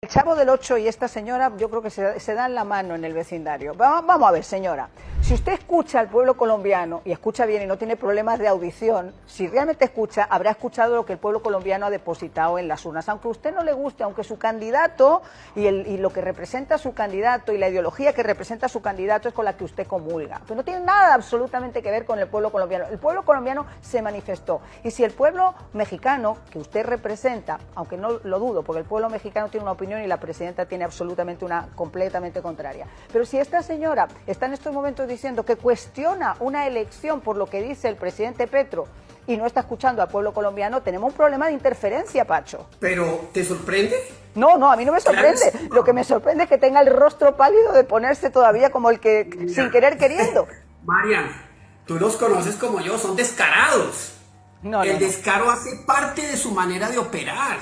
El Chavo del Ocho y esta señora yo creo que se dan la mano en el vecindario. Vamos a ver, señora, si usted escucha al pueblo colombiano y escucha bien y no tiene problemas de audición, si realmente escucha, habrá escuchado lo que el pueblo colombiano ha depositado en las urnas. Aunque a usted no le guste, aunque su candidato y lo que representa su candidato y la ideología que representa su candidato es con la que usted comulga. Pero no tiene nada absolutamente que ver con el pueblo colombiano. El pueblo colombiano se manifestó. Y si el pueblo mexicano, que usted representa, aunque no lo dudo, porque el pueblo mexicano tiene una opinión y la presidenta tiene absolutamente una completamente contraria. Pero si esta señora está en estos momentos diciendo que cuestiona una elección por lo que dice el presidente Petro y no está escuchando al pueblo colombiano, tenemos un problema de interferencia, Pacho. ¿Pero te sorprende? No, a mí no me sorprende. Claro, lo que me sorprende es que tenga el rostro pálido de ponerse todavía como el que, mira, sin querer queriendo. Marian, tú los conoces como yo, son descarados. El descaro hace parte de su manera de operar.